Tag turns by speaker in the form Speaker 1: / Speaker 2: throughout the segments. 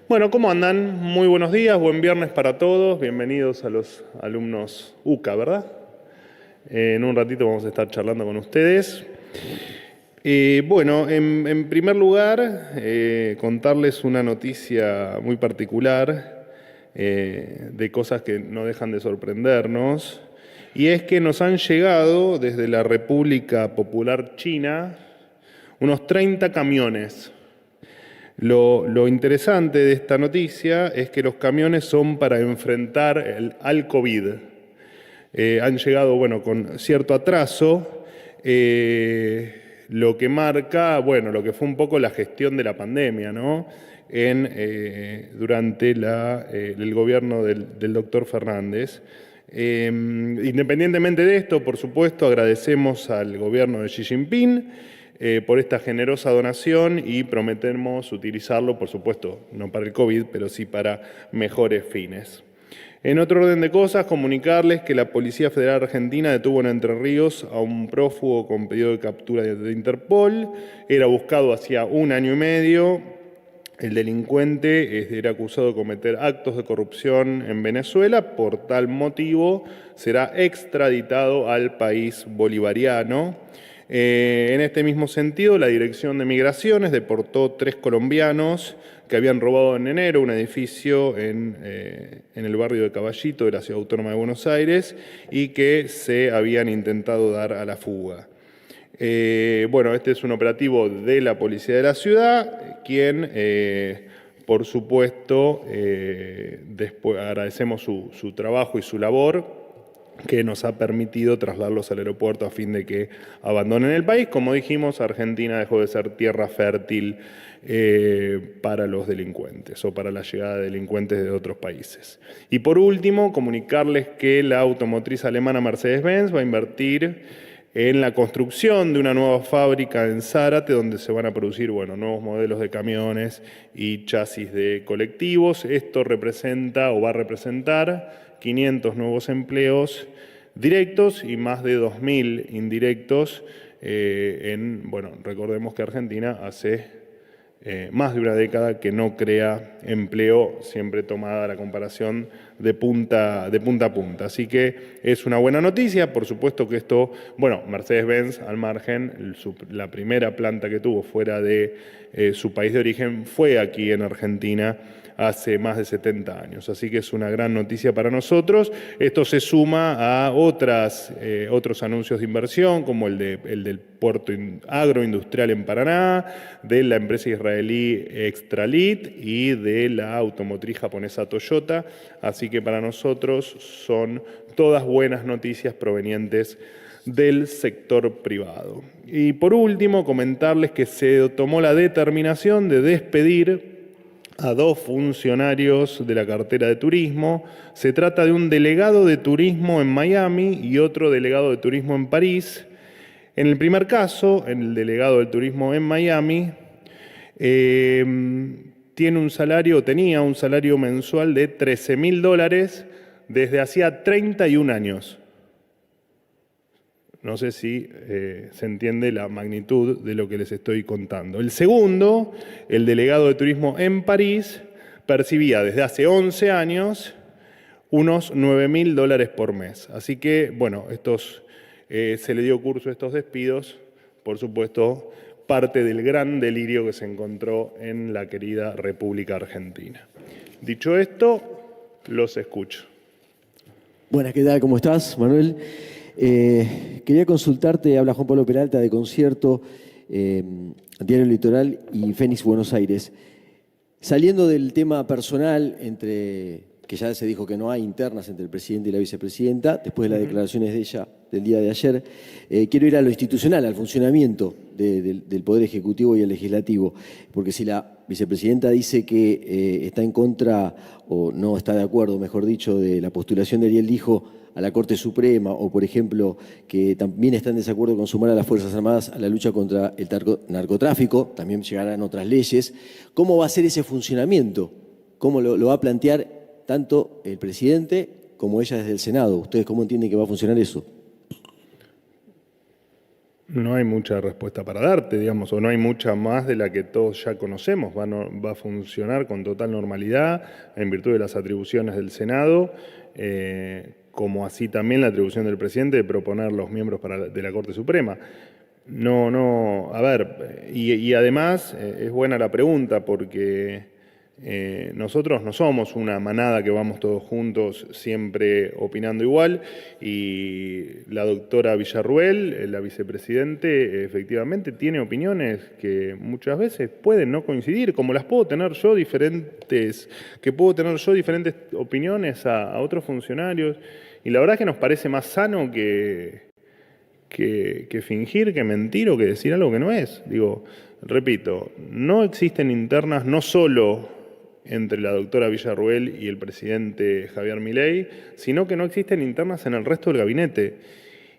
Speaker 1: Bueno, ¿cómo andan? Muy buenos días, buen viernes para todos. Bienvenidos a los alumnos UCA, ¿verdad? En un ratito vamos a estar charlando con ustedes. Bueno, en primer lugar, contarles una noticia muy particular de cosas que no dejan de sorprendernos. Y es que nos han llegado desde la República Popular China unos 30 camiones. Lo interesante de esta noticia es que los camiones son para enfrentar al COVID. Han llegado, bueno, con cierto atraso, lo que marca, bueno, lo que fue un poco la gestión de la pandemia, ¿no? Durante el gobierno del doctor Fernández. Independientemente de esto, por supuesto, agradecemos al gobierno de Xi Jinping por esta generosa donación y prometemos utilizarlo, por supuesto, no para el COVID, pero sí para mejores fines. En otro orden de cosas, comunicarles que la Policía Federal Argentina detuvo en Entre Ríos a un prófugo con pedido de captura de Interpol. Era buscado hacía 1 año y medio. El delincuente era acusado de cometer actos de corrupción en Venezuela. Por tal motivo, será extraditado al país bolivariano. En este mismo sentido, la Dirección de Migraciones deportó 3 colombianos que habían robado en enero un edificio en el barrio de Caballito de la Ciudad Autónoma de Buenos Aires y que se habían intentado dar a la fuga. Bueno, este es un operativo de la Policía de la Ciudad, quien, por supuesto, después agradecemos su trabajo y su labor, que nos ha permitido trasladarlos al aeropuerto a fin de que abandonen el país. Como dijimos, Argentina dejó de ser tierra fértil para los delincuentes o para la llegada de delincuentes de otros países. Y por último, comunicarles que la automotriz alemana Mercedes-Benz va a invertir en la construcción de una nueva fábrica en Zárate, donde se van a producir, bueno, nuevos modelos de camiones y chasis de colectivos. Esto representa o va a representar 500 nuevos empleos directos y más de 2.000 indirectos. Bueno, recordemos que Argentina hace más de una década que no crea empleo, siempre tomada la comparación de punta a punta. Así que es una buena noticia. Por supuesto que esto, bueno, Mercedes-Benz, al margen, la primera planta que tuvo fuera de su país de origen fue aquí en Argentina hace más de 70 años. Así que es una gran noticia para nosotros. Esto se suma a otros anuncios de inversión, como el del puerto agroindustrial en Paraná, de la empresa israelí Extralit y de la automotriz japonesa Toyota. Así que para nosotros son todas buenas noticias provenientes del sector privado. Y por último, comentarles que se tomó la determinación de despedir a 2 funcionarios de la cartera de turismo. Se trata de un delegado de turismo en Miami y otro delegado de turismo en París. En el primer caso, en el delegado de turismo en Miami, tenía un salario mensual de $13.000 desde hacía 31 años. No sé si se entiende la magnitud de lo que les estoy contando. El segundo, el delegado de turismo en París, percibía desde hace 11 años unos $9.000 por mes. Así que, bueno, se le dio curso a estos despidos, por supuesto, parte del gran delirio que se encontró en la querida República Argentina. Dicho esto, los escucho.
Speaker 2: Buenas, ¿qué tal? ¿Cómo estás, Manuel? Quería consultarte, habla Juan Pablo Peralta de Concierto, Diario Litoral y Fénix Buenos Aires. Saliendo del tema personal, que ya se dijo que no hay internas entre el presidente y la vicepresidenta, después de las declaraciones de ella del día de ayer, quiero ir a lo institucional, al funcionamiento del Poder Ejecutivo y el Legislativo, porque si la vicepresidenta dice que está en contra, o no está de acuerdo, mejor dicho, de la postulación de Ariel Lijo a la Corte Suprema, o por ejemplo, que también está en desacuerdo con sumar a las Fuerzas Armadas a la lucha contra el narcotráfico, también llegarán otras leyes, ¿cómo va a ser ese funcionamiento? ¿Cómo lo va a plantear tanto el presidente como ella desde el Senado? ¿Ustedes cómo entienden que va a funcionar eso?
Speaker 1: No hay mucha respuesta para darte, digamos, o no hay mucha más de la que todos ya conocemos. Va a funcionar con total normalidad en virtud de las atribuciones del Senado, como así también la atribución del presidente de proponer los miembros de la Corte Suprema. No, a ver, y además es buena la pregunta porque nosotros no somos una manada que vamos todos juntos siempre opinando igual, y la doctora Villarruel, la vicepresidente, efectivamente tiene opiniones que muchas veces pueden no coincidir, como las puedo tener yo diferentes opiniones a otros funcionarios, y la verdad es que nos parece más sano que fingir, que mentir o que decir algo que no es. Digo, repito, no existen internas no solo entre la doctora Villarruel y el presidente Javier Milei, sino que no existen internas en el resto del gabinete.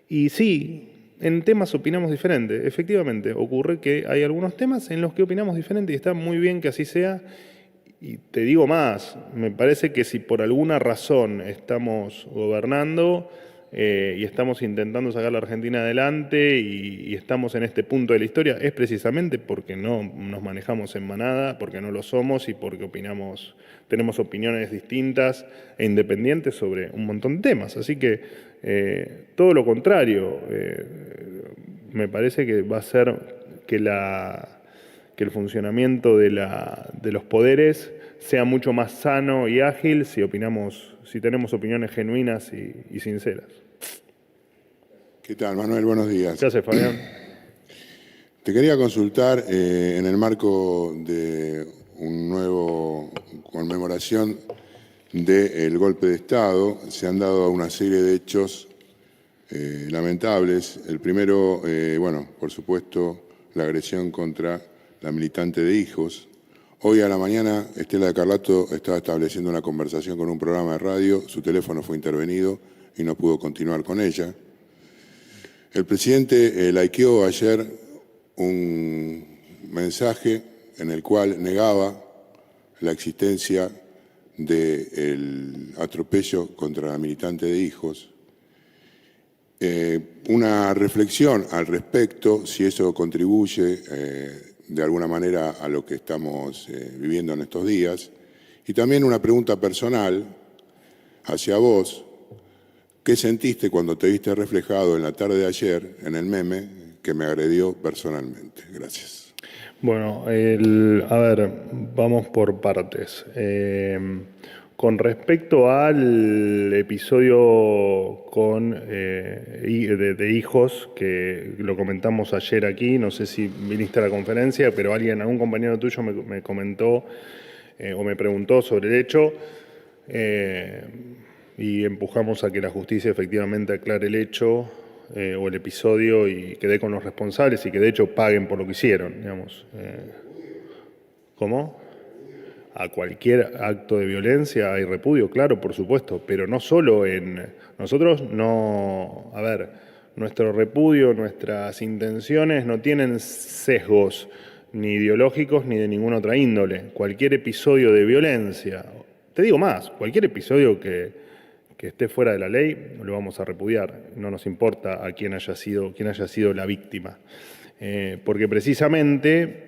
Speaker 1: Y sí, en temas opinamos diferente. Efectivamente, ocurre que hay algunos temas en los que opinamos diferente y está muy bien que así sea. Y te digo más, me parece que si por alguna razón estamos gobernando y estamos intentando sacar a la Argentina adelante y estamos en este punto de la historia, es precisamente porque no nos manejamos en manada, porque no lo somos y porque tenemos opiniones distintas e independientes sobre un montón de temas. Así que todo lo contrario, me parece que va a ser que el funcionamiento de los poderes sea mucho más sano y ágil si tenemos opiniones genuinas y sinceras.
Speaker 3: ¿Qué tal, Manuel? Buenos días.
Speaker 1: ¿Qué haces, Fabián?
Speaker 3: Te quería consultar en el marco de un nuevo conmemoración del golpe de Estado. Se han dado una serie de hechos lamentables. El primero, por supuesto, la agresión contra la militante de Hijos. Hoy a la mañana, Estela de Carlato estaba estableciendo una conversación con un programa de radio, su teléfono fue intervenido y no pudo continuar con ella. El presidente likeó ayer un mensaje en el cual negaba la existencia del atropello contra la militante de Hijos. Una reflexión al respecto, si eso contribuye de alguna manera a lo que estamos viviendo en estos días. Y también una pregunta personal hacia vos. ¿Qué sentiste cuando te viste reflejado en la tarde de ayer en el meme que me agredió personalmente? Gracias.
Speaker 1: Bueno, a ver, vamos por partes. Con respecto al episodio de Hijos, que lo comentamos ayer aquí, no sé si viniste a la conferencia, pero algún compañero tuyo me comentó o me preguntó sobre el hecho, y empujamos a que la justicia efectivamente aclare el hecho o el episodio y que dé con los responsables y que de hecho paguen por lo que hicieron, digamos. ¿Cómo? A cualquier acto de violencia hay repudio, claro, por supuesto, pero no solo nosotros no, a ver, nuestro repudio, nuestras intenciones no tienen sesgos ni ideológicos ni de ninguna otra índole. Cualquier episodio de violencia, te digo más, cualquier episodio que esté fuera de la ley lo vamos a repudiar, no nos importa a quién haya sido la víctima, porque precisamente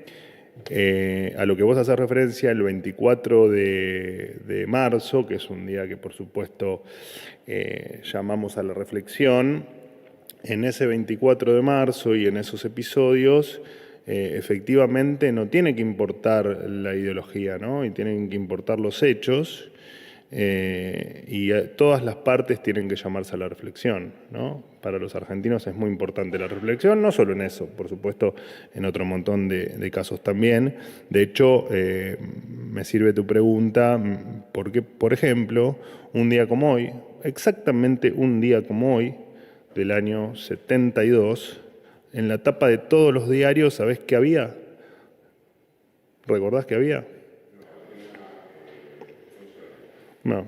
Speaker 1: a lo que vos haces referencia, el 24 de marzo, que es un día que por supuesto llamamos a la reflexión, en ese 24 de marzo y en esos episodios, efectivamente no tiene que importar la ideología, ¿no? Y tienen que importar los hechos, y todas las partes tienen que llamarse a la reflexión, ¿no? Para los argentinos es muy importante la reflexión, no solo en eso, por supuesto, en otro montón de casos también. De hecho, me sirve tu pregunta porque, por ejemplo, un día como hoy, exactamente un día como hoy, del año 72, en la tapa de todos los diarios, ¿sabés qué había? ¿Recordás qué había? No,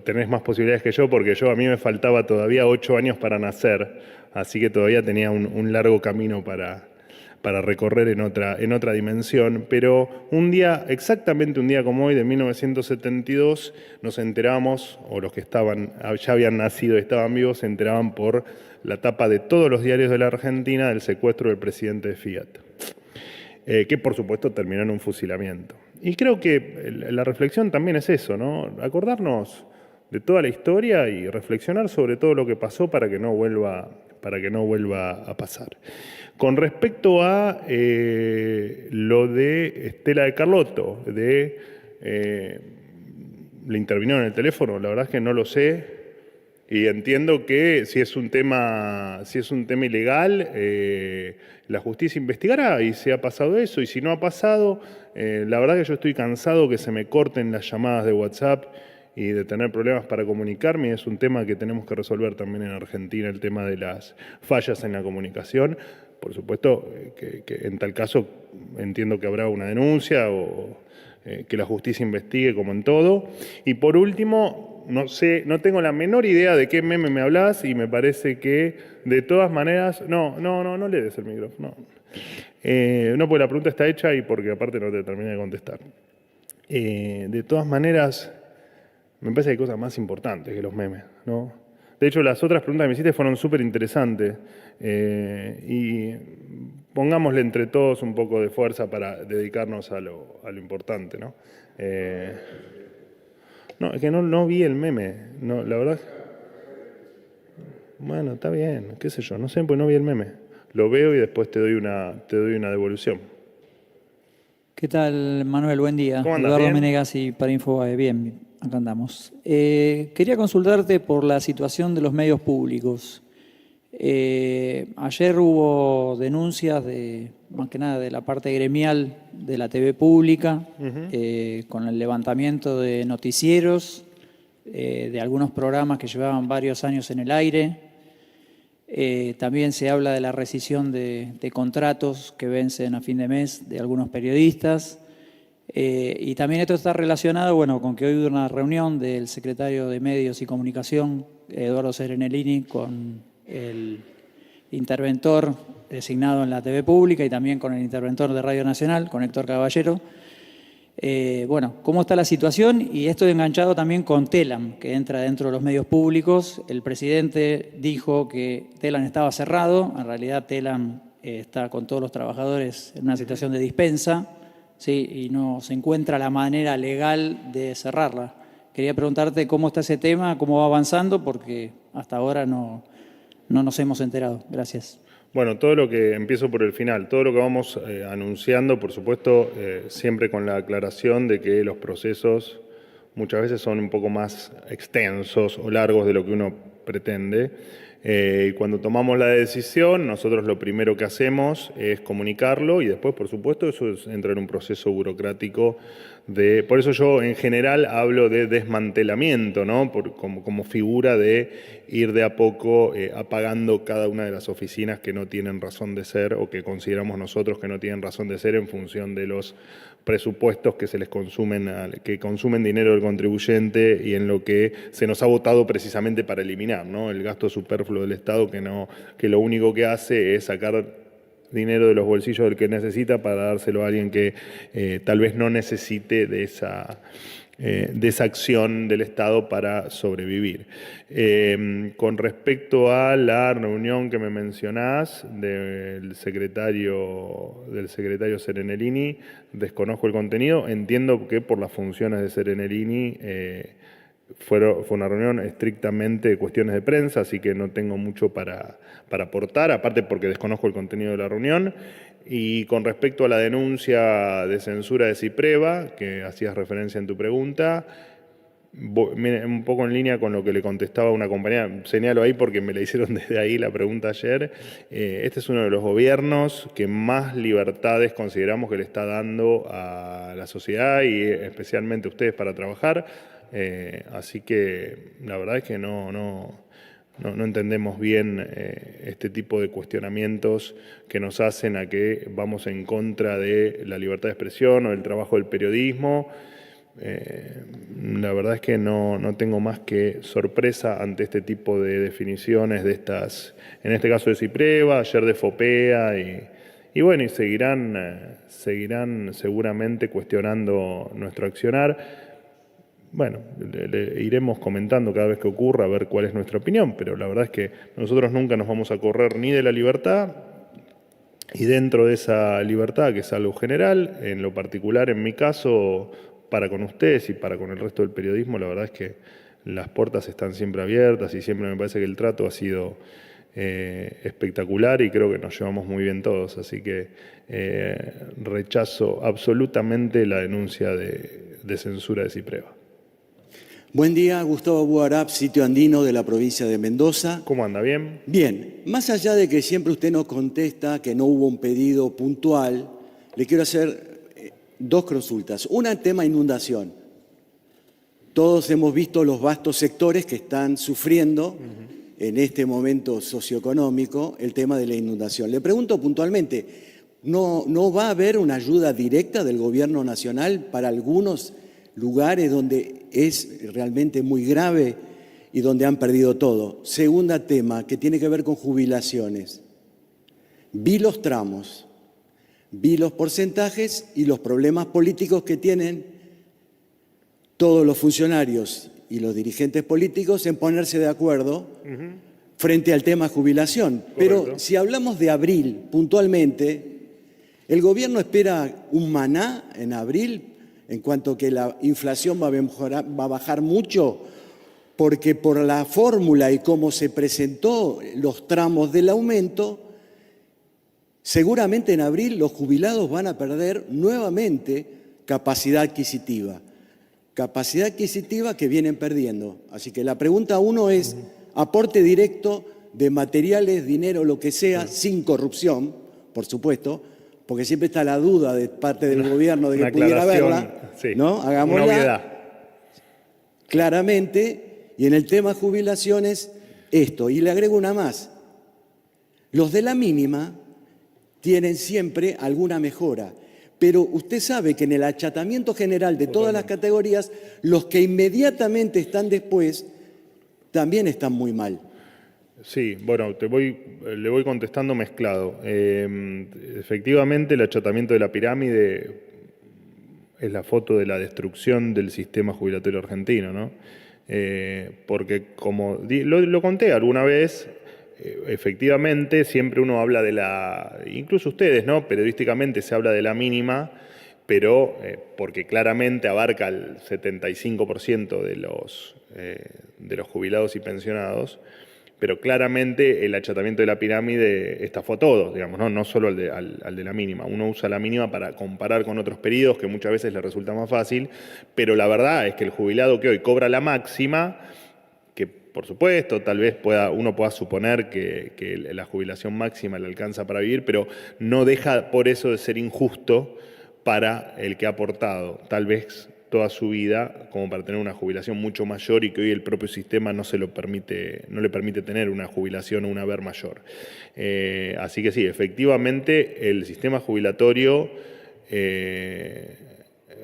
Speaker 1: tenés más posibilidades que yo, porque a mí me faltaba todavía 8 años para nacer, así que todavía tenía un largo camino para para recorrer en otra dimensión, pero exactamente un día como hoy, de 1972, nos enteramos, o los que ya habían nacido y estaban vivos, se enteraban por la tapa de todos los diarios de la Argentina del secuestro del presidente de Fiat, que por supuesto terminó en un fusilamiento. Y creo que la reflexión también es eso, ¿no? Acordarnos de toda la historia y reflexionar sobre todo lo que pasó para que no vuelva a pasar. Con respecto a lo de Estela de Carlotto, ¿le intervino en el teléfono? La verdad es que no lo sé. Y entiendo que si es un tema ilegal, la justicia investigará y si ha pasado eso. Y si no ha pasado, la verdad que yo estoy cansado que se me corten las llamadas de WhatsApp y de tener problemas para comunicarme. Es un tema que tenemos que resolver también en Argentina, el tema de las fallas en la comunicación. Por supuesto que en tal caso entiendo que habrá una denuncia o que la justicia investigue como en todo. Y por último, no tengo la menor idea de qué meme me hablas y me parece que de todas maneras... No le des el micrófono. No, porque la pregunta está hecha y porque aparte no te terminé de contestar. De todas maneras, me parece que hay cosas más importantes que los memes, ¿no? De hecho, las otras preguntas que me hiciste fueron súper interesantes y pongámosle entre todos un poco de fuerza para dedicarnos a lo importante, ¿no? No, es que no vi el meme, no, la verdad. Bueno, está bien, qué sé yo, no sé, pues no vi el meme. Lo veo y después te doy una devolución.
Speaker 4: ¿Qué tal, Manuel? Buen día.
Speaker 1: ¿Cómo andas?
Speaker 4: Eduardo
Speaker 1: ¿Bien?
Speaker 4: Menegas para Infobae. Bien, acá andamos. Quería consultarte por la situación de los medios públicos. Ayer hubo denuncias más que nada de la parte gremial de la TV pública, con el levantamiento de noticieros, de algunos programas que llevaban varios años en el aire. También se habla de la rescisión de contratos que vencen a fin de mes de algunos periodistas. Y también esto está relacionado, con que hoy hubo una reunión del secretario de Medios y Comunicación, Eduardo Serenellini, con el interventor designado en la TV pública y también con el interventor de Radio Nacional, con Héctor Caballero. ¿Cómo está la situación? Y esto enganchado también con Telam, que entra dentro de los medios públicos. El presidente dijo que Telam estaba cerrado. En realidad Telam está con todos los trabajadores en una situación de dispensa, ¿sí? Y no se encuentra la manera legal de cerrarla. Quería preguntarte cómo está ese tema, cómo va avanzando, porque hasta ahora no nos hemos enterado. Gracias.
Speaker 1: Bueno, empiezo por el final, todo lo que vamos anunciando, por supuesto, siempre con la aclaración de que los procesos muchas veces son un poco más extensos o largos de lo que uno pretende. Y cuando tomamos la decisión, nosotros lo primero que hacemos es comunicarlo y después, por supuesto, eso entra en un proceso burocrático por eso yo en general hablo de desmantelamiento, ¿no? Como figura de ir de a poco apagando cada una de las oficinas que no tienen razón de ser o que consideramos nosotros que no tienen razón de ser en función de los presupuestos que que consumen dinero del contribuyente y en lo que se nos ha votado precisamente para eliminar, ¿no? El gasto superfluo del Estado que lo único que hace es sacar dinero de los bolsillos del que necesita para dárselo a alguien que tal vez no necesite de esa acción del Estado para sobrevivir. Con respecto a la reunión que me mencionás del secretario Serenellini, desconozco el contenido, entiendo que por las funciones de Serenellini fue una reunión estrictamente de cuestiones de prensa, así que no tengo mucho para aportar, aparte porque desconozco el contenido de la reunión. Y con respecto a la denuncia de censura de Cipreva, que hacías referencia en tu pregunta, un poco en línea con lo que le contestaba una compañera, señalo ahí porque me la hicieron desde ahí la pregunta ayer. Este es uno de los gobiernos que más libertades consideramos que le está dando a la sociedad y especialmente a ustedes para trabajar. Así que la verdad es que no entendemos bien este tipo de cuestionamientos que nos hacen a que vamos en contra de la libertad de expresión o del trabajo del periodismo. La verdad es que no tengo más que sorpresa ante este tipo de definiciones de estas, en este caso de Cipreva, ayer de Fopea y y bueno, y seguirán seguramente cuestionando nuestro accionar. Bueno, le iremos comentando cada vez que ocurra a ver cuál es nuestra opinión, pero la verdad es que nosotros nunca nos vamos a correr ni de la libertad, y dentro de esa libertad, que es algo general, en lo particular, en mi caso, para con ustedes y para con el resto del periodismo, la verdad es que las puertas están siempre abiertas y siempre me parece que el trato ha sido espectacular y creo que nos llevamos muy bien todos. Así que rechazo absolutamente la denuncia de censura de Cipreva.
Speaker 5: Buen día, Gustavo Buarap, sitio andino de la provincia de Mendoza.
Speaker 1: ¿Cómo anda? ¿Bien?
Speaker 5: Bien, más allá de que siempre usted nos contesta que no hubo un pedido puntual, le quiero hacer dos consultas. Una, tema inundación. Todos hemos visto los vastos sectores que están sufriendo en este momento socioeconómico el tema de la inundación. Le pregunto puntualmente, ¿no va a haber una ayuda directa del gobierno nacional para algunos lugares donde es realmente muy grave y donde han perdido todo? Segunda tema, que tiene que ver con jubilaciones. Vi los tramos, vi los porcentajes y los problemas políticos que tienen todos los funcionarios y los dirigentes políticos en ponerse de acuerdo frente al tema jubilación.
Speaker 1: Correcto.
Speaker 5: Pero si hablamos de abril puntualmente, ¿el gobierno espera un maná en abril en cuanto que la inflación va a bajar mucho? Porque por la fórmula y cómo se presentó los tramos del aumento, seguramente en abril los jubilados van a perder nuevamente capacidad adquisitiva que vienen perdiendo. Así que la pregunta uno es, aporte directo de materiales, dinero, lo que sea, sin corrupción, por supuesto, porque siempre está la duda de parte del gobierno de que pudiera haberla,
Speaker 1: sí,
Speaker 5: ¿no? Hagámosla
Speaker 1: una obviedad.
Speaker 5: Claramente, y en el tema jubilaciones, esto. Y le agrego una más. Los de la mínima tienen siempre alguna mejora, pero usted sabe que en el achatamiento general de todas las categorías, los que inmediatamente están después también están muy mal.
Speaker 1: Sí, bueno, le voy contestando mezclado. Efectivamente, el achatamiento de la pirámide es la foto de la destrucción del sistema jubilatorio argentino, ¿no? Porque como lo conté alguna vez, efectivamente siempre uno habla de incluso ustedes, ¿no? Periodísticamente se habla de la mínima, pero porque claramente abarca el 75% de los jubilados y pensionados, pero claramente el achatamiento de la pirámide estafó a todos, digamos, no solo al de la mínima. Uno usa la mínima para comparar con otros periodos que muchas veces le resulta más fácil, pero la verdad es que el jubilado que hoy cobra la máxima, que por supuesto tal vez uno pueda suponer que la jubilación máxima le alcanza para vivir, pero no deja por eso de ser injusto para el que ha aportado tal vez toda su vida como para tener una jubilación mucho mayor y que hoy el propio sistema no le permite tener una jubilación o un haber mayor. Así que sí, efectivamente el sistema jubilatorio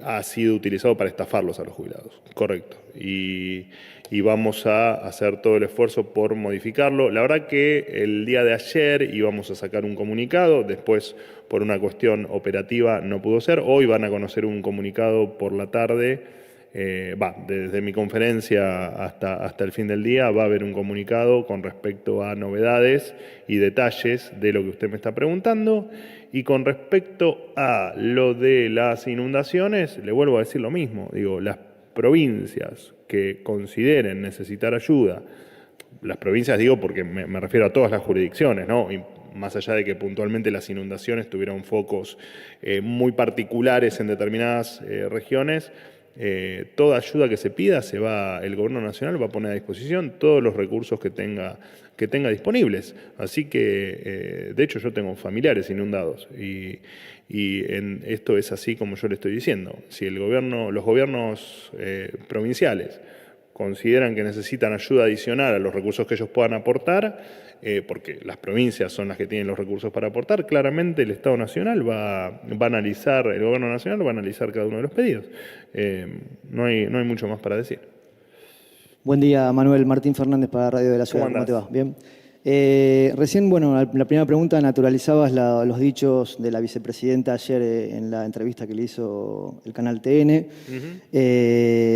Speaker 1: ha sido utilizado para estafarlos a los jubilados, correcto. Y vamos a hacer todo el esfuerzo por modificarlo. La verdad que el día de ayer íbamos a sacar un comunicado, después por una cuestión operativa no pudo ser. Hoy van a conocer un comunicado por la tarde, desde mi conferencia hasta el fin del día va a haber un comunicado con respecto a novedades y detalles de lo que usted me está preguntando. Y con respecto a lo de las inundaciones, le vuelvo a decir lo mismo. Digo, las provincias que consideren necesitar ayuda, las provincias digo porque me refiero a todas las jurisdicciones, ¿no? Y más allá de que puntualmente las inundaciones tuvieron focos muy particulares en determinadas regiones, toda ayuda que se pida el Gobierno Nacional va a poner a disposición todos los recursos que tenga disponibles. Así que, de hecho, yo tengo familiares inundados y esto es así como yo le estoy diciendo. Si los gobiernos provinciales consideran que necesitan ayuda adicional a los recursos que ellos puedan aportar, porque las provincias son las que tienen los recursos para aportar, claramente el Estado Nacional va a analizar, el Gobierno Nacional va a analizar cada uno de los pedidos. No hay mucho más para decir.
Speaker 6: Buen día, Manuel. Martín Fernández para Radio de la Ciudad.
Speaker 1: ¿Cómo
Speaker 6: ¿Cómo te va? Bien. Recién, bueno, la primera pregunta naturalizabas los dichos de la vicepresidenta ayer en la entrevista que le hizo el canal TN.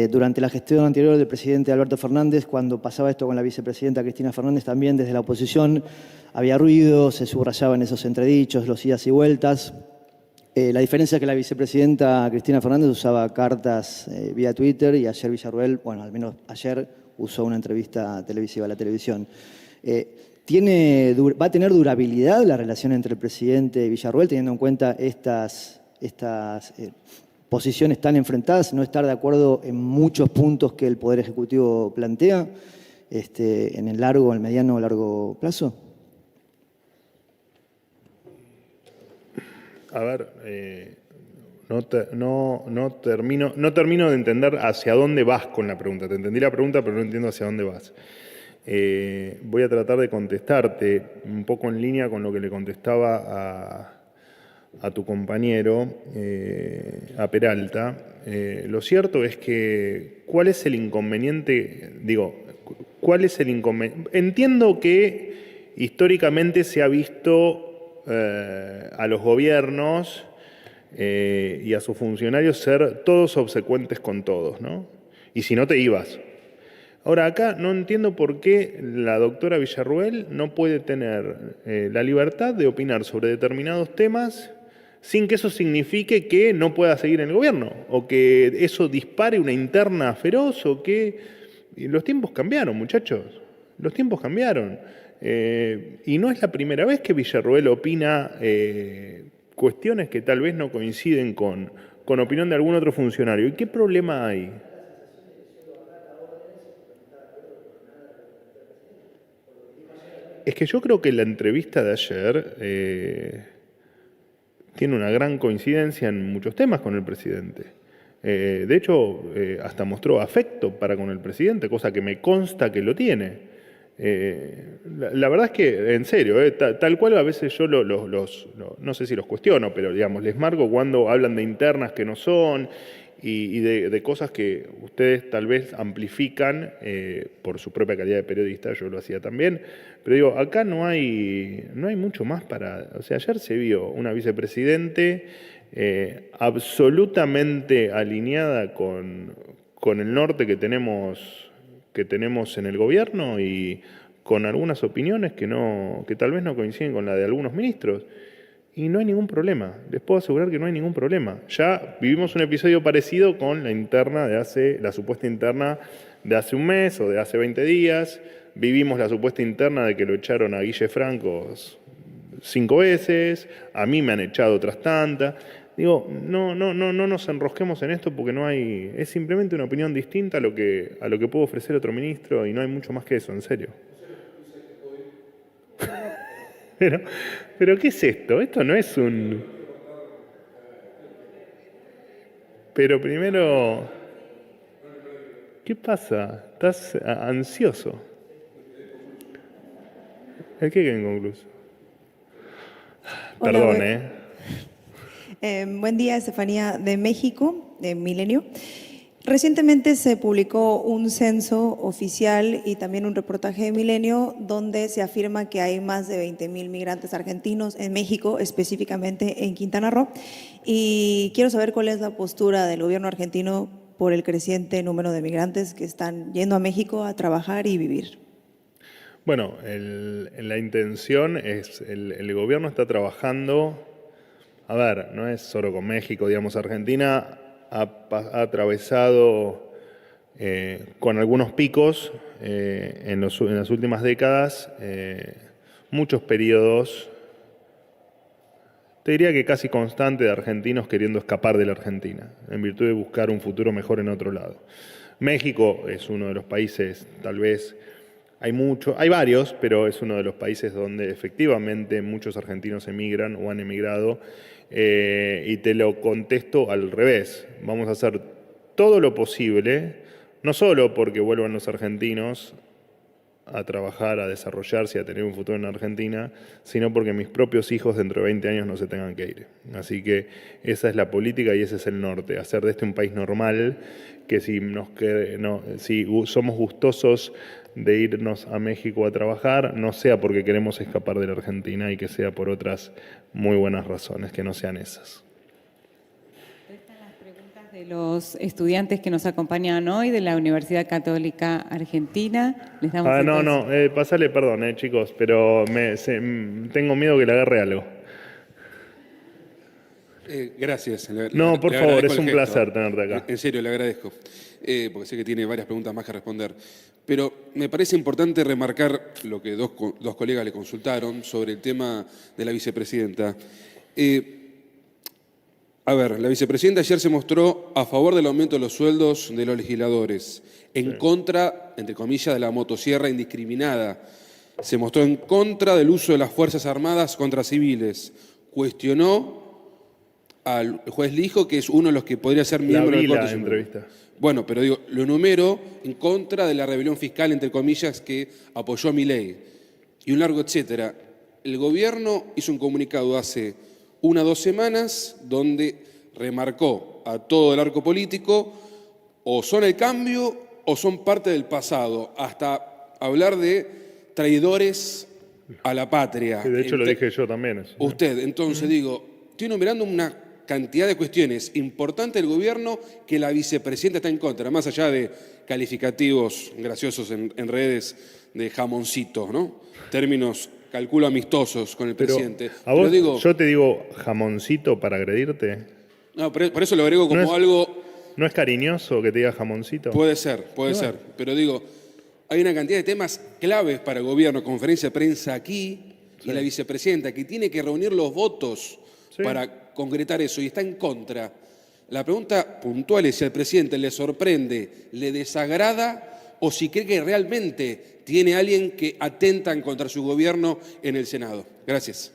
Speaker 6: Durante la gestión anterior del presidente Alberto Fernández, cuando pasaba esto con la vicepresidenta Cristina Fernández, también desde la oposición había ruido, se subrayaban esos entredichos, los idas y vueltas. La diferencia es que la vicepresidenta Cristina Fernández usaba cartas vía Twitter y ayer Villarruel, bueno, al menos ayer usó una entrevista televisiva a la televisión. ¿Va a tener durabilidad la relación entre el presidente y Villarruel, teniendo en cuenta estas posiciones tan enfrentadas, no estar de acuerdo en muchos puntos que el Poder Ejecutivo plantea, en el mediano o largo plazo?
Speaker 1: A ver, no termino de entender hacia dónde vas con la pregunta. Te entendí la pregunta, pero no entiendo hacia dónde vas. Voy a tratar de contestarte un poco en línea con lo que le contestaba a tu compañero, a Peralta. Lo cierto es que, ¿cuál es el inconveniente? Entiendo que históricamente se ha visto a los gobiernos y a sus funcionarios ser todos obsecuentes con todos, ¿no? Y si no, te ibas. Ahora, acá no entiendo por qué la doctora Villarruel no puede tener la libertad de opinar sobre determinados temas sin que eso signifique que no pueda seguir en el gobierno, o que eso dispare una interna feroz, o que... Los tiempos cambiaron, muchachos, los tiempos cambiaron. Y no es la primera vez que Villarruel opina cuestiones que tal vez no coinciden con opinión de algún otro funcionario. ¿Y qué problema hay? Es que yo creo que la entrevista de ayer tiene una gran coincidencia en muchos temas con el presidente. De hecho, hasta mostró afecto para con el presidente, cosa que me consta que lo tiene. La verdad es que, en serio, tal cual a veces yo no sé si los cuestiono, pero digamos, les marco cuando hablan de internas que no son y de cosas que ustedes tal vez amplifican por su propia calidad de periodista, yo lo hacía también, pero digo, acá no hay mucho más para... O sea, ayer se vio una vicepresidente absolutamente alineada con el norte que tenemos en el gobierno y con algunas opiniones que tal vez no coinciden con la de algunos ministros. Y no hay ningún problema, les puedo asegurar que no hay ningún problema. Ya vivimos un episodio parecido con la supuesta interna de hace un mes o de hace 20 días. Vivimos la supuesta interna de que lo echaron a Guille Franco 5 veces, a mí me han echado otras tantas. Digo, no nos enrosquemos en esto porque es simplemente una opinión distinta a lo que puede ofrecer otro ministro y no hay mucho más que eso, en serio. Pero ¿qué es esto? Esto no es un... Pero primero, ¿qué pasa? ¿Estás ansioso? ¿El qué queda inconcluso?
Speaker 7: Hola,
Speaker 1: Perdón,
Speaker 7: buen día, Estefanía de México, de Milenio. Recientemente se publicó un censo oficial y también un reportaje de Milenio donde se afirma que hay más de 20,000 migrantes argentinos en México, específicamente en Quintana Roo. Y quiero saber cuál es la postura del gobierno argentino por el creciente número de migrantes que están yendo a México a trabajar y vivir.
Speaker 1: Bueno, la intención es, el gobierno está trabajando, a ver, no es solo con México, digamos, Argentina ha atravesado con algunos picos en las últimas décadas muchos periodos, te diría que casi constante, de argentinos queriendo escapar de la Argentina, en virtud de buscar un futuro mejor en otro lado. México es uno de los países, tal vez, hay varios, pero es uno de los países donde efectivamente muchos argentinos emigran o han emigrado. Y te lo contesto al revés. Vamos a hacer todo lo posible, no solo porque vuelvan los argentinos a trabajar, a desarrollarse y a tener un futuro en Argentina, sino porque mis propios hijos dentro de 20 años no se tengan que ir. Así que esa es la política y ese es el norte, hacer de este un país normal, que si somos gustosos de irnos a México a trabajar, no sea porque queremos escapar de la Argentina y que sea por otras muy buenas razones, que no sean esas.
Speaker 8: De los estudiantes que nos acompañan hoy de la Universidad Católica Argentina. Les damos
Speaker 1: pasale perdón, chicos, pero tengo miedo que le agarre algo.
Speaker 9: Gracias.
Speaker 1: No, por favor, es un placer tenerte acá.
Speaker 9: En serio, le agradezco, porque sé que tiene varias preguntas más que responder. Pero me parece importante remarcar lo que dos colegas le consultaron sobre el tema de la vicepresidenta. La vicepresidenta ayer se mostró a favor del aumento de los sueldos de los legisladores, en contra, entre comillas, de la motosierra indiscriminada. Se mostró en contra del uso de las Fuerzas Armadas contra civiles. Cuestionó al juez Lijo, que es uno de los que podría ser miembro del Corte Suprema.
Speaker 1: Entrevista.
Speaker 9: Bueno, pero digo, lo enumero en contra de la rebelión fiscal, entre comillas, que apoyó a Milei. Y un largo etcétera. El gobierno hizo un comunicado hace 1 o 2 semanas donde remarcó a todo el arco político o son el cambio o son parte del pasado, hasta hablar de traidores a la patria.
Speaker 1: Sí, de hecho lo dije yo también. Eso.
Speaker 9: Usted, entonces digo, estoy enumerando una cantidad de cuestiones importantes del gobierno que la vicepresidenta está en contra, más allá de calificativos graciosos en redes de jamoncito, ¿no? Términos, calculo, amistosos con el presidente.
Speaker 1: ¿A vos, yo te digo jamoncito para agredirte?
Speaker 9: No, por eso lo agrego como algo...
Speaker 1: ¿No es cariñoso que te diga jamoncito?
Speaker 9: Puede ser. Pero digo, hay una cantidad de temas claves para el gobierno, conferencia de prensa aquí, y la vicepresidenta, que tiene que reunir los votos para concretar eso, y está en contra. La pregunta puntual es si al presidente le sorprende, le desagrada, o si cree que realmente tiene alguien que atenta contra su gobierno en el Senado. Gracias.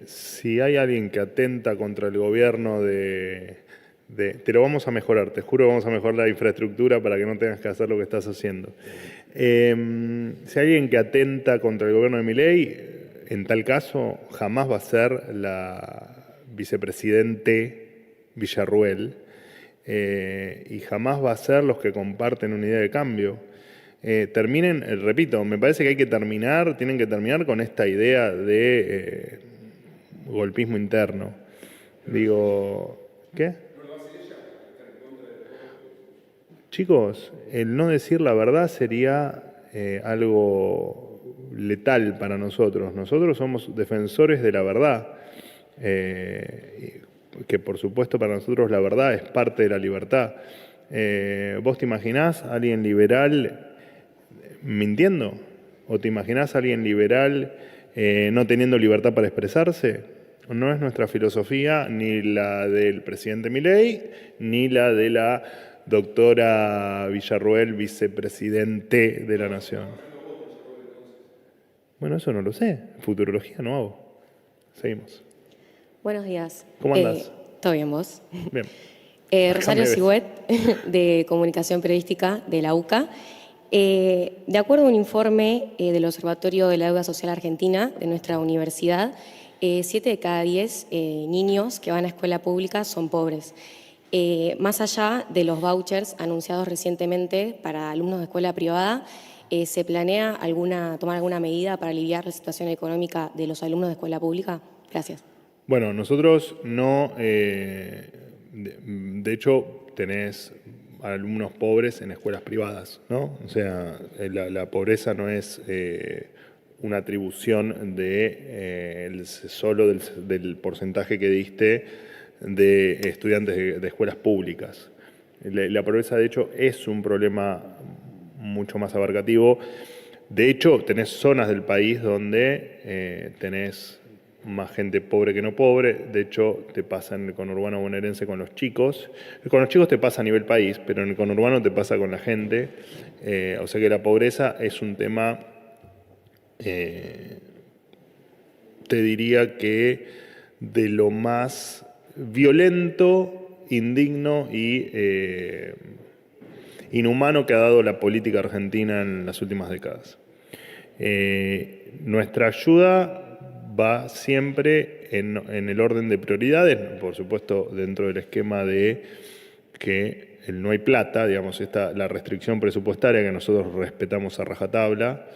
Speaker 1: Si hay alguien que atenta contra el gobierno te lo vamos a mejorar, te juro, vamos a mejorar la infraestructura para que no tengas que hacer lo que estás haciendo. Si hay alguien que atenta contra el gobierno de Milei, en tal caso jamás va a ser la vicepresidente Villarruel y jamás va a ser los que comparten una idea de cambio. Repito, me parece que tienen que terminar con esta idea de golpismo interno. Digo, ¿qué? Chicos, el no decir la verdad sería algo letal para nosotros. Nosotros somos defensores de la verdad, que por supuesto para nosotros la verdad es parte de la libertad. ¿Vos te imaginás a alguien liberal mintiendo? ¿O te imaginás a alguien liberal no teniendo libertad para expresarse? No es nuestra filosofía, ni la del presidente Milei, ni la de la doctora Villarruel, vicepresidente de la Nación. Bueno, eso no lo sé. Futurología no hago. Seguimos.
Speaker 10: Buenos días.
Speaker 1: ¿Cómo andás?
Speaker 10: ¿Todo bien, vos?
Speaker 1: Bien.
Speaker 10: Rosario Sigüet, de Comunicación Periodística de la UCA. De acuerdo a un informe del Observatorio de la Deuda Social Argentina de nuestra universidad, 7 de cada 10 niños que van a escuela pública son pobres. Más allá de los vouchers anunciados recientemente para alumnos de escuela privada, ¿se planea tomar alguna medida para aliviar la situación económica de los alumnos de escuela pública? Gracias.
Speaker 1: Bueno, nosotros no... de hecho, tenés alumnos pobres en escuelas privadas, ¿no? O sea, la pobreza no es una atribución solo del porcentaje que diste de estudiantes de escuelas públicas. La pobreza, de hecho, es un problema mucho más abarcativo. De hecho, tenés zonas del país donde tenés más gente pobre que no pobre. De hecho, te pasa en el conurbano bonaerense con los chicos. Con los chicos te pasa a nivel país, pero en el conurbano te pasa con la gente. O sea que la pobreza es un tema, te diría que de lo más violento, indigno y inhumano que ha dado la política argentina en las últimas décadas. Nuestra ayuda va siempre en el orden de prioridades, por supuesto dentro del esquema de que no hay plata, digamos, la restricción presupuestaria que nosotros respetamos a rajatabla,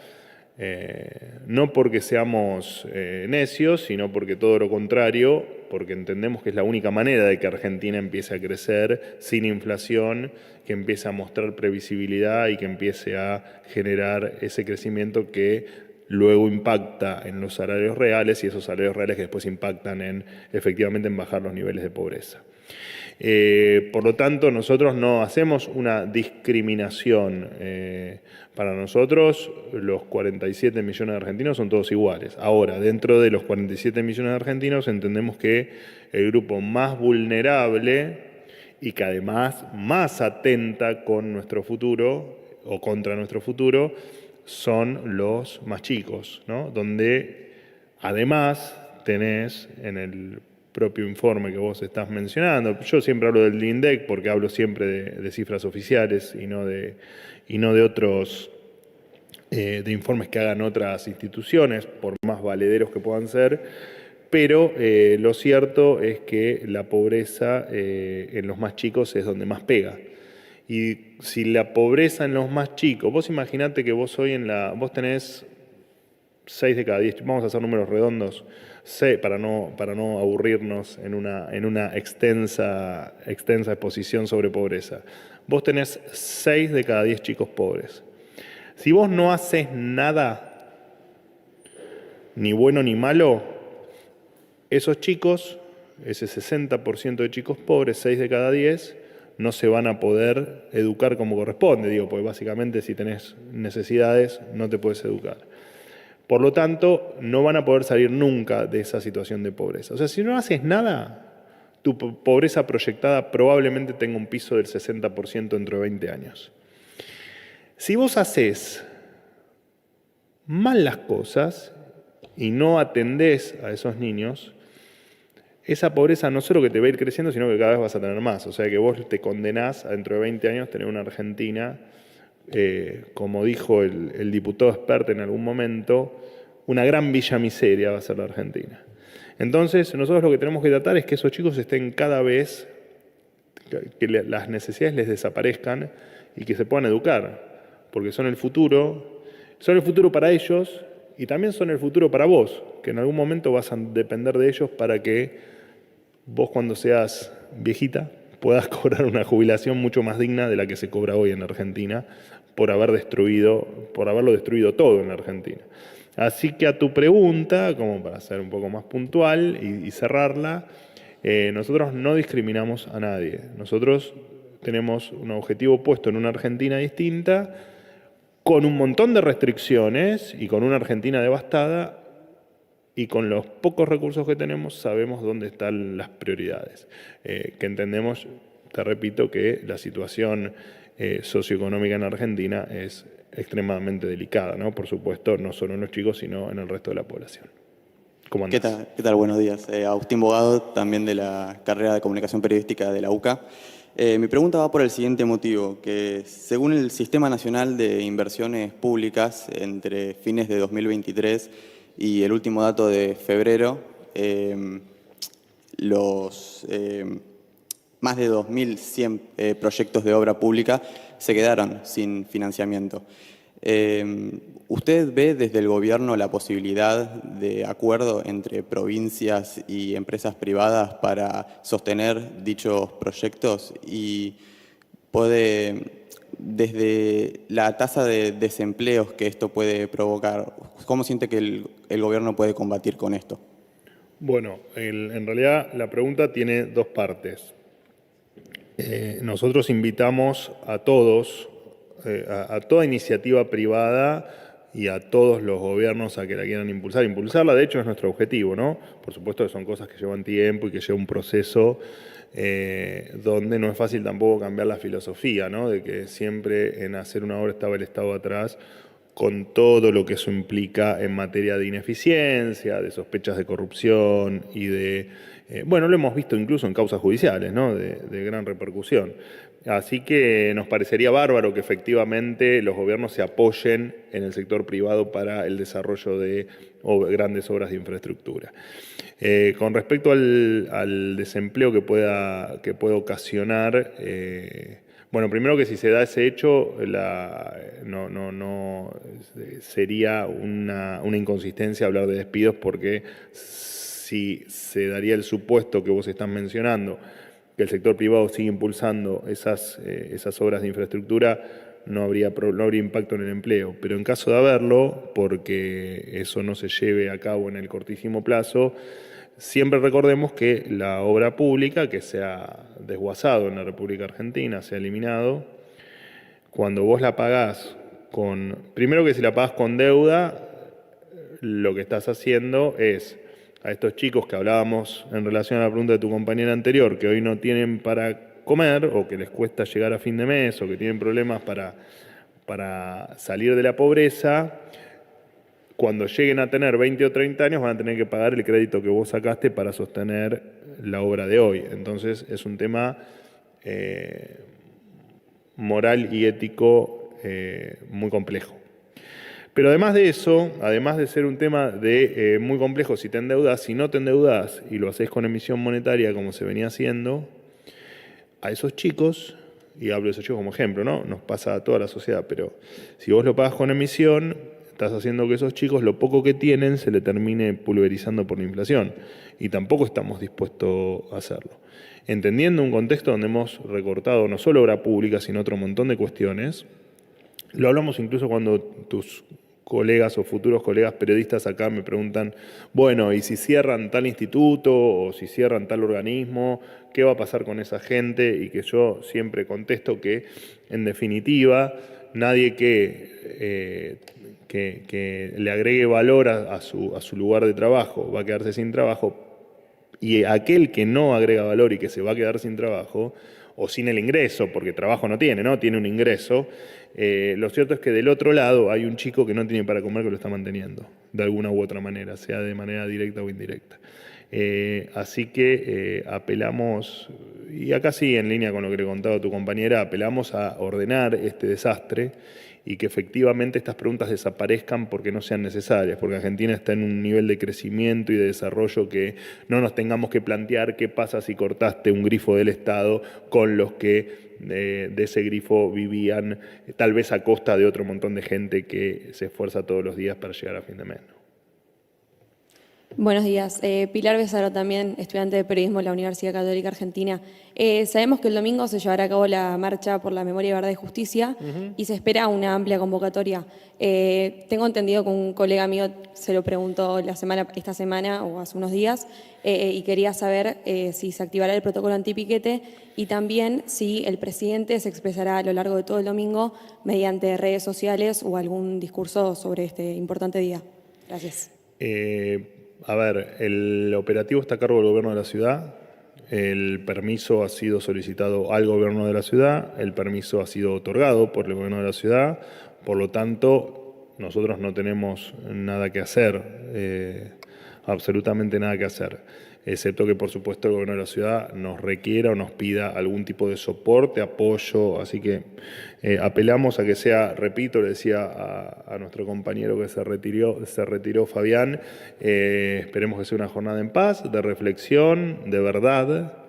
Speaker 1: no porque seamos necios, sino porque todo lo contrario, porque entendemos que es la única manera de que Argentina empiece a crecer sin inflación, que empiece a mostrar previsibilidad y que empiece a generar ese crecimiento que luego impacta en los salarios reales y esos salarios reales que después impactan efectivamente en bajar los niveles de pobreza. Por lo tanto, nosotros no hacemos una discriminación. Para nosotros, los 47 millones de argentinos son todos iguales. Ahora, dentro de los 47 millones de argentinos, entendemos que el grupo más vulnerable y que además más atenta con nuestro futuro o contra nuestro futuro son los más chicos, ¿no? Donde además tenés en el propio informe que vos estás mencionando. Yo siempre hablo del INDEC porque hablo siempre de cifras oficiales y no de otros de informes que hagan otras instituciones, por más valederos que puedan ser, pero lo cierto es que la pobreza en los más chicos es donde más pega. Y si la pobreza en los más chicos, vos imaginate que vos hoy vos tenés 6 de cada 10, vamos a hacer números redondos, para no aburrirnos en una extensa exposición sobre pobreza. Vos tenés 6 de cada 10 chicos pobres. Si vos no haces nada, ni bueno ni malo, esos chicos, ese 60% de chicos pobres, 6 de cada 10, no se van a poder educar como corresponde, porque básicamente si tenés necesidades no te puedes educar. Por lo tanto, no van a poder salir nunca de esa situación de pobreza. O sea, si no haces nada, tu pobreza proyectada probablemente tenga un piso del 60% dentro de 20 años. Si vos haces mal las cosas y no atendés a esos niños, esa pobreza no solo que te va a ir creciendo, sino que cada vez vas a tener más. O sea que vos te condenás a dentro de 20 años tener una Argentina, como dijo el diputado experto en algún momento, una gran villa miseria va a ser la Argentina. Entonces, nosotros lo que tenemos que tratar es que esos chicos estén cada vez, que las necesidades les desaparezcan y que se puedan educar, porque son el futuro para ellos y también son el futuro para vos, que en algún momento vas a depender de ellos para que vos cuando seas viejita puedas cobrar una jubilación mucho más digna de la que se cobra hoy en Argentina por haberlo destruido todo en la Argentina. Así que a tu pregunta, como para ser un poco más puntual y cerrarla, nosotros no discriminamos a nadie. Nosotros tenemos un objetivo puesto en una Argentina distinta, con un montón de restricciones y con una Argentina devastada, y con los pocos recursos que tenemos sabemos dónde están las prioridades. Que entendemos, te repito, que la situación socioeconómica en Argentina es extremadamente delicada, ¿no? Por supuesto, no solo en los chicos, sino en el resto de la población. ¿Cómo andás?
Speaker 11: ¿Qué tal? Buenos días. Agustín Bogado, también de la carrera de Comunicación Periodística de la UCA. Mi pregunta va por el siguiente motivo, que según el Sistema Nacional de Inversiones Públicas, entre fines de 2023 y el último dato de febrero, más de 2.100 proyectos de obra pública se quedaron sin financiamiento. ¿Usted ve desde el gobierno la posibilidad de acuerdo entre provincias y empresas privadas para sostener dichos proyectos? Y desde la tasa de desempleos que esto puede provocar, ¿cómo siente que el gobierno puede combatir con esto?
Speaker 1: Bueno, en realidad la pregunta tiene dos partes. Nosotros invitamos a todos, a toda iniciativa privada y a todos los gobiernos a que la quieran impulsar. Impulsarla, de hecho, es nuestro objetivo, ¿no? Por supuesto que son cosas que llevan tiempo y que lleva un proceso donde no es fácil tampoco cambiar la filosofía, ¿no? De que siempre en hacer una obra estaba el Estado atrás, con todo lo que eso implica en materia de ineficiencia, de sospechas de corrupción y de... bueno, lo hemos visto incluso en causas judiciales, ¿no? De gran repercusión. Así que nos parecería bárbaro que efectivamente los gobiernos se apoyen en el sector privado para el desarrollo de grandes obras de infraestructura. Con respecto al desempleo que pueda ocasionar, bueno, primero que si se da ese hecho, no sería una inconsistencia hablar de despidos, porque si se daría el supuesto que vos estás mencionando, que el sector privado sigue impulsando esas obras de infraestructura, no habría impacto en el empleo. Pero en caso de haberlo, porque eso no se lleve a cabo en el cortísimo plazo, siempre recordemos que la obra pública que se ha desguazado en la República Argentina, se ha eliminado, cuando vos la pagás primero que si la pagás con deuda, lo que estás haciendo es a estos chicos que hablábamos en relación a la pregunta de tu compañera anterior, que hoy no tienen para comer o que les cuesta llegar a fin de mes o que tienen problemas para salir de la pobreza, cuando lleguen a tener 20 o 30 años van a tener que pagar el crédito que vos sacaste para sostener la obra de hoy. Entonces es un tema moral y ético muy complejo. Pero además de eso, además de ser un tema muy complejo, si no te endeudas y lo haces con emisión monetaria como se venía haciendo, a esos chicos, y hablo de esos chicos como ejemplo, ¿no? Nos pasa a toda la sociedad, pero si vos lo pagas con emisión, estás haciendo que esos chicos lo poco que tienen se le termine pulverizando por la inflación. Y tampoco estamos dispuestos a hacerlo. Entendiendo un contexto donde hemos recortado no solo obra pública, sino otro montón de cuestiones, lo hablamos incluso cuando tus colegas o futuros colegas periodistas acá me preguntan, bueno, ¿y si cierran tal instituto o si cierran tal organismo? ¿Qué va a pasar con esa gente? Y que yo siempre contesto que, en definitiva, nadie que le agregue valor a su lugar de trabajo va a quedarse sin trabajo, y aquel que no agrega valor y que se va a quedar sin trabajo, o sin el ingreso, porque trabajo no tiene, ¿no? Tiene un ingreso. Lo cierto es que del otro lado hay un chico que no tiene para comer que lo está manteniendo, de alguna u otra manera, sea de manera directa o indirecta. Así que apelamos, y acá sí, en línea con lo que le contaba tu compañera, apelamos a ordenar este desastre y que efectivamente estas preguntas desaparezcan porque no sean necesarias, porque Argentina está en un nivel de crecimiento y de desarrollo que no nos tengamos que plantear qué pasa si cortaste un grifo del Estado con los que de ese grifo vivían, tal vez a costa de otro montón de gente que se esfuerza todos los días para llegar a fin de mes.
Speaker 12: Buenos días. Pilar Besaro también, estudiante de periodismo de la Universidad Católica Argentina. Sabemos que el domingo se llevará a cabo la marcha por la memoria, verdad y justicia y se espera una amplia convocatoria. Tengo entendido que un colega mío se lo preguntó esta semana o hace unos días y quería saber si se activará el protocolo antipiquete y también si el presidente se expresará a lo largo de todo el domingo mediante redes sociales o algún discurso sobre este importante día. Gracias.
Speaker 1: A ver, el operativo está a cargo del gobierno de la ciudad, el permiso ha sido solicitado al gobierno de la ciudad, el permiso ha sido otorgado por el gobierno de la ciudad, por lo tanto, nosotros no tenemos nada que hacer, absolutamente nada que hacer, excepto que, por supuesto, el gobierno de la ciudad nos requiera o nos pida algún tipo de soporte, apoyo, así que apelamos a que sea, repito, le decía a nuestro compañero que se retiró Fabián, esperemos que sea una jornada en paz, de reflexión, de verdad,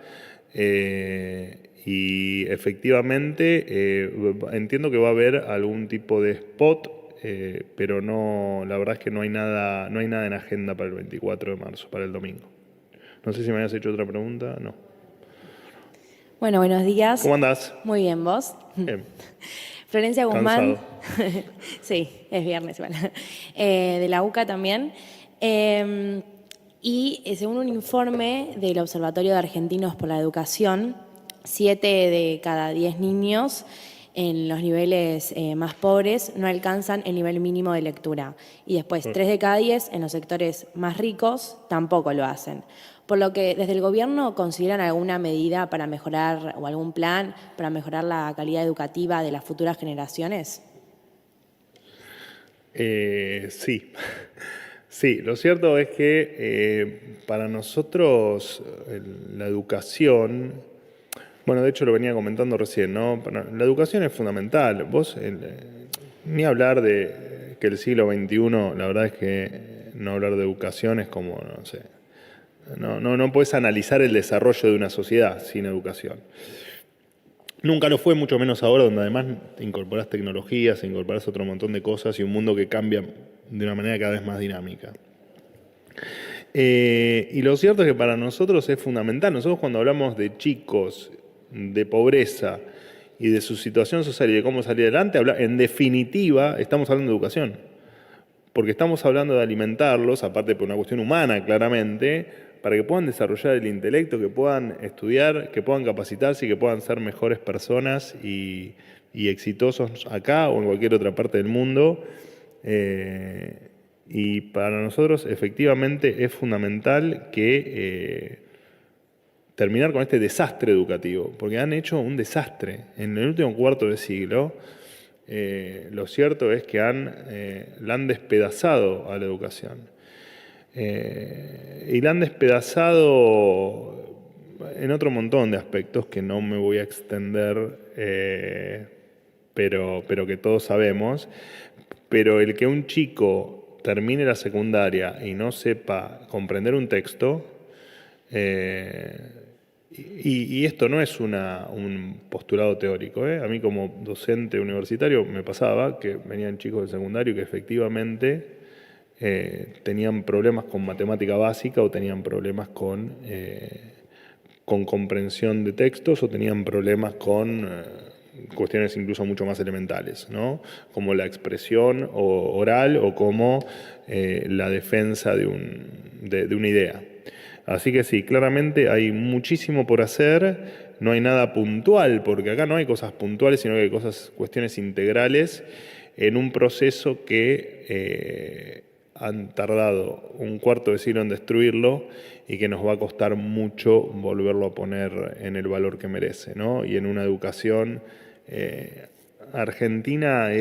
Speaker 1: y efectivamente entiendo que va a haber algún tipo de spot, pero no, la verdad es que no hay nada en agenda para el 24 de marzo, para el domingo. No sé si me habías hecho otra pregunta, no.
Speaker 13: Bueno, buenos días.
Speaker 1: ¿Cómo andás?
Speaker 13: Muy bien, ¿vos?
Speaker 1: Bien.
Speaker 13: Florencia Guzmán.
Speaker 1: Cansado.
Speaker 13: Sí, es viernes igual. De la UCA también. Y según un informe del Observatorio de Argentinos por la Educación, 7 de cada 10 niños en los niveles más pobres no alcanzan el nivel mínimo de lectura. Y después 3 de cada 10 en los sectores más ricos tampoco lo hacen. Por lo que desde el gobierno consideran alguna medida para mejorar o algún plan para mejorar la calidad educativa de las futuras generaciones.
Speaker 1: Sí. Sí, lo cierto es que para nosotros la educación, Bueno, de hecho lo venía comentando recién, ¿no? La educación es fundamental. Vos, ni hablar de que el siglo XXI, la verdad es que no hablar de educación es como, no sé, no puedes analizar el desarrollo de una sociedad sin educación. Nunca lo fue, mucho menos ahora, donde además incorporás tecnologías, incorporás otro montón de cosas y un mundo que cambia de una manera cada vez más dinámica. Y lo cierto es que para nosotros es fundamental. Nosotros cuando hablamos de chicos, de pobreza y de su situación social y de cómo salir adelante, en definitiva estamos hablando de educación. Porque estamos hablando de alimentarlos, aparte por una cuestión humana claramente, para que puedan desarrollar el intelecto, que puedan estudiar, que puedan capacitarse y que puedan ser mejores personas y exitosos acá o en cualquier otra parte del mundo. Y para nosotros efectivamente es fundamental que terminar con este desastre educativo, porque han hecho un desastre. En el último cuarto de siglo, lo cierto es que la han despedazado a la educación. Y la han despedazado en otro montón de aspectos que no me voy a extender, pero que todos sabemos. Pero el que un chico termine la secundaria y no sepa comprender un texto, y esto no es un postulado teórico, a mí como docente universitario me pasaba que venían chicos del secundario que efectivamente tenían problemas con matemática básica o tenían problemas con comprensión de textos o tenían problemas con cuestiones incluso mucho más elementales, ¿no? Como la expresión oral o como la defensa de una idea. Así que sí, claramente hay muchísimo por hacer, no hay nada puntual, porque acá no hay cosas puntuales, sino que hay cuestiones integrales en un proceso que han tardado un cuarto de siglo en destruirlo y que nos va a costar mucho volverlo a poner en el valor que merece, ¿no? Y en una educación, Argentina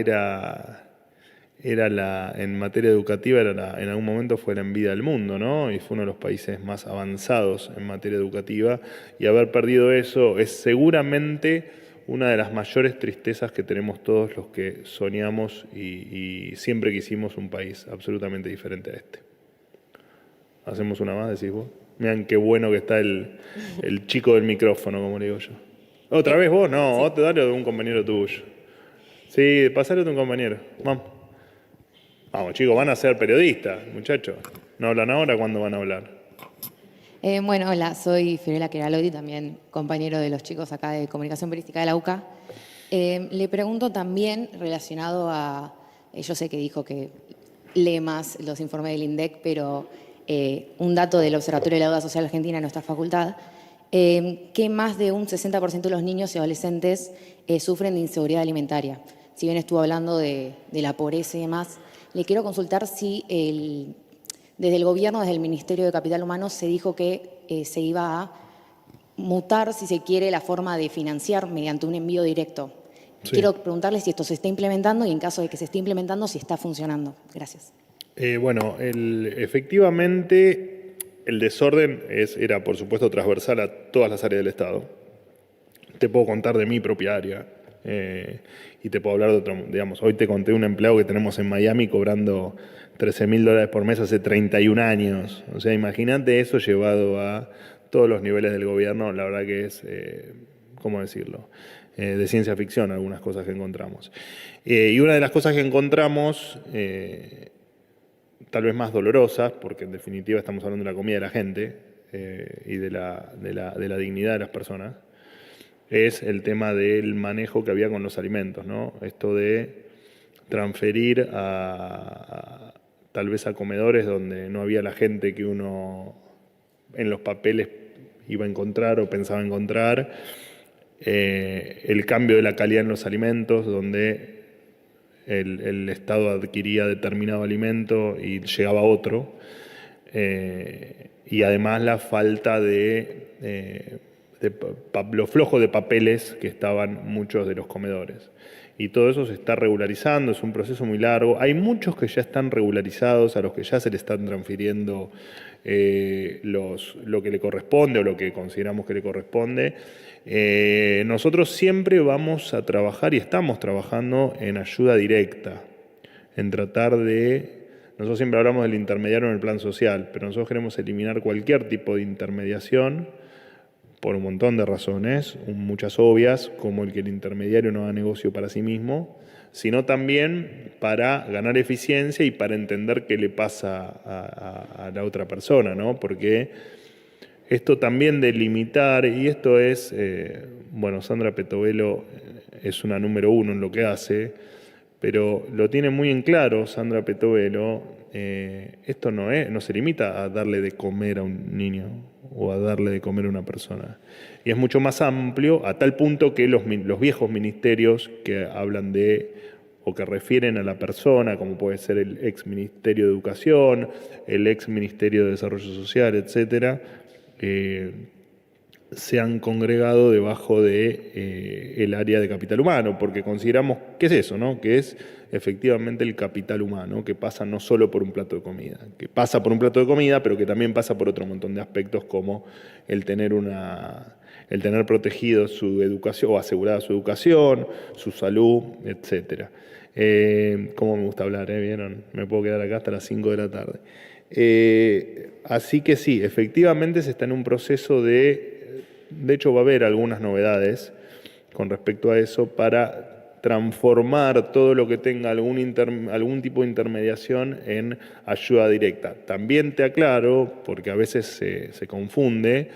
Speaker 1: en materia educativa, en algún momento fue la envidia del mundo, ¿no? Y fue uno de los países más avanzados en materia educativa, y haber perdido eso es seguramente una de las mayores tristezas que tenemos todos los que soñamos y siempre quisimos un país absolutamente diferente a este. ¿Hacemos una más, decís vos? Miren qué bueno que está el chico del micrófono, como le digo yo. ¿Otra vez vos? No, vos te dale de un compañero tuyo. Sí, pasale de un compañero. Vamos, chicos, van a ser periodistas, muchachos. ¿No hablan ahora? ¿Cuándo van a hablar?
Speaker 14: Bueno, hola, soy Fiorella Queralotti, también compañero de los chicos acá de Comunicación Periodística de la UCA. Le pregunto también relacionado a, yo sé que dijo que lee más los informes del INDEC, pero un dato del Observatorio de la Deuda Social Argentina en nuestra facultad, que más de un 60% de los niños y adolescentes sufren de inseguridad alimentaria. Si bien estuvo hablando de la pobreza y demás, le quiero consultar si desde el gobierno, desde el Ministerio de Capital Humano, se dijo que se iba a mutar, si se quiere, la forma de financiar mediante un envío directo. Sí. Quiero preguntarle si esto se está implementando y en caso de que se esté implementando, si está funcionando. Gracias.
Speaker 1: Efectivamente, el desorden era, por supuesto, transversal a todas las áreas del Estado. Te puedo contar de mi propia área y te puedo hablar de otro, digamos, hoy te conté un empleado que tenemos en Miami cobrando $13.000 por mes hace 31 años. O sea, imagínate eso llevado a todos los niveles del gobierno. La verdad que es, ¿cómo decirlo?, de ciencia ficción algunas cosas que encontramos. Y una de las cosas que encontramos, tal vez más dolorosas, porque en definitiva estamos hablando de la comida de la gente y de la dignidad de las personas, es el tema del manejo que había con los alimentos, ¿no? Esto de transferir tal vez a comedores donde no había la gente que uno en los papeles iba a encontrar o pensaba encontrar, el cambio de la calidad en los alimentos, donde el Estado adquiría determinado alimento y llegaba otro, y además la falta de lo flojo de papeles que estaban muchos de los comedores. Y todo eso se está regularizando, es un proceso muy largo. Hay muchos que ya están regularizados, a los que ya se le están transfiriendo lo que le corresponde o lo que consideramos que le corresponde. Nosotros siempre vamos a trabajar y estamos trabajando en ayuda directa, en tratar de... Nosotros siempre hablamos del intermediario en el plan social, pero nosotros queremos eliminar cualquier tipo de intermediación por un montón de razones, muchas obvias, como el que el intermediario no haga negocio para sí mismo, sino también para ganar eficiencia y para entender qué le pasa a la otra persona, ¿no? Porque esto también de limitar, y esto es, bueno, Sandra Petovelo es una número uno en lo que hace, pero lo tiene muy en claro Sandra Petovelo. Esto no se limita a darle de comer a un niño o a darle de comer a una persona. Y es mucho más amplio, a tal punto que los viejos ministerios que hablan de o que refieren a la persona, como puede ser el ex Ministerio de Educación, el ex Ministerio de Desarrollo Social, etcétera, se han congregado debajo de el área de capital humano, porque consideramos que es eso, ¿no? Que es efectivamente el capital humano, que pasa no solo por un plato de comida, que pasa por un plato de comida, pero que también pasa por otro montón de aspectos como el tener protegido su educación o asegurada su educación, su salud, etcétera. Cómo me gusta hablar, ¿vieron? Me puedo quedar acá hasta las 5 de la tarde. Así que sí, efectivamente se está en un proceso de hecho va a haber algunas novedades con respecto a eso para transformar todo lo que tenga algún tipo de intermediación en ayuda directa. También te aclaro, porque a veces se confunde,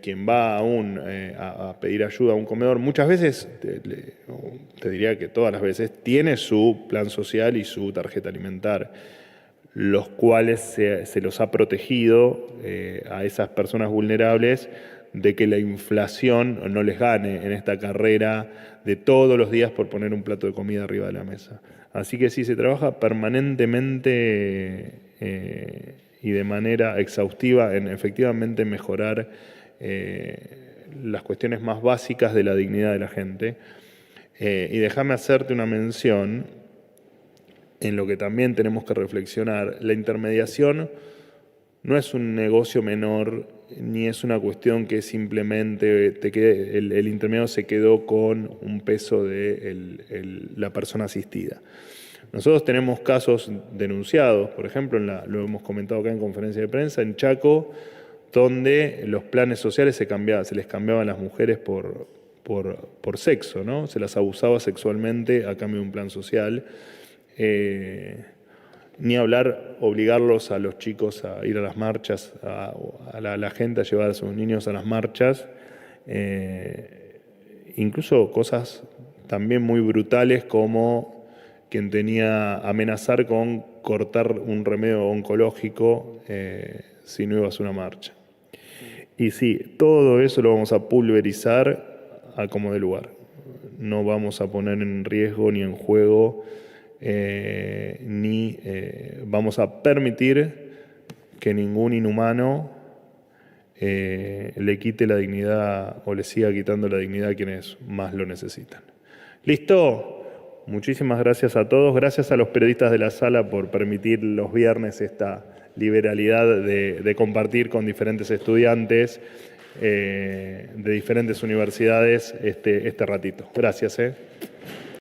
Speaker 1: quien va a pedir ayuda a un comedor, muchas veces, te diría que todas las veces, tiene su plan social y su tarjeta alimentar, los cuales se los ha protegido a esas personas vulnerables de que la inflación no les gane en esta carrera de todos los días por poner un plato de comida arriba de la mesa. Así que sí, se trabaja permanentemente y de manera exhaustiva en efectivamente mejorar las cuestiones más básicas de la dignidad de la gente. Y déjame hacerte una mención en lo que también tenemos que reflexionar. La intermediación no es un negocio menor, ni es una cuestión que simplemente el intermediario se quedó con un peso de la persona asistida. Nosotros tenemos casos denunciados, por ejemplo, lo hemos comentado acá en conferencia de prensa, en Chaco, donde los planes sociales se les cambiaban las mujeres por sexo, ¿no? Se las abusaba sexualmente a cambio de un plan social. Ni hablar, obligarlos a los chicos a ir a las marchas, a la gente a llevar a sus niños a las marchas. Incluso cosas también muy brutales como quien tenía amenazar con cortar un remedio oncológico si no ibas a una marcha. Y sí, todo eso lo vamos a pulverizar a como de lugar. No vamos a poner en riesgo ni en juego ni vamos a permitir que ningún inhumano le quite la dignidad o le siga quitando la dignidad a quienes más lo necesitan. ¿Listo? Muchísimas gracias a todos. Gracias a los periodistas de la sala por permitir los viernes esta liberalidad de compartir con diferentes estudiantes de diferentes universidades este ratito. Gracias.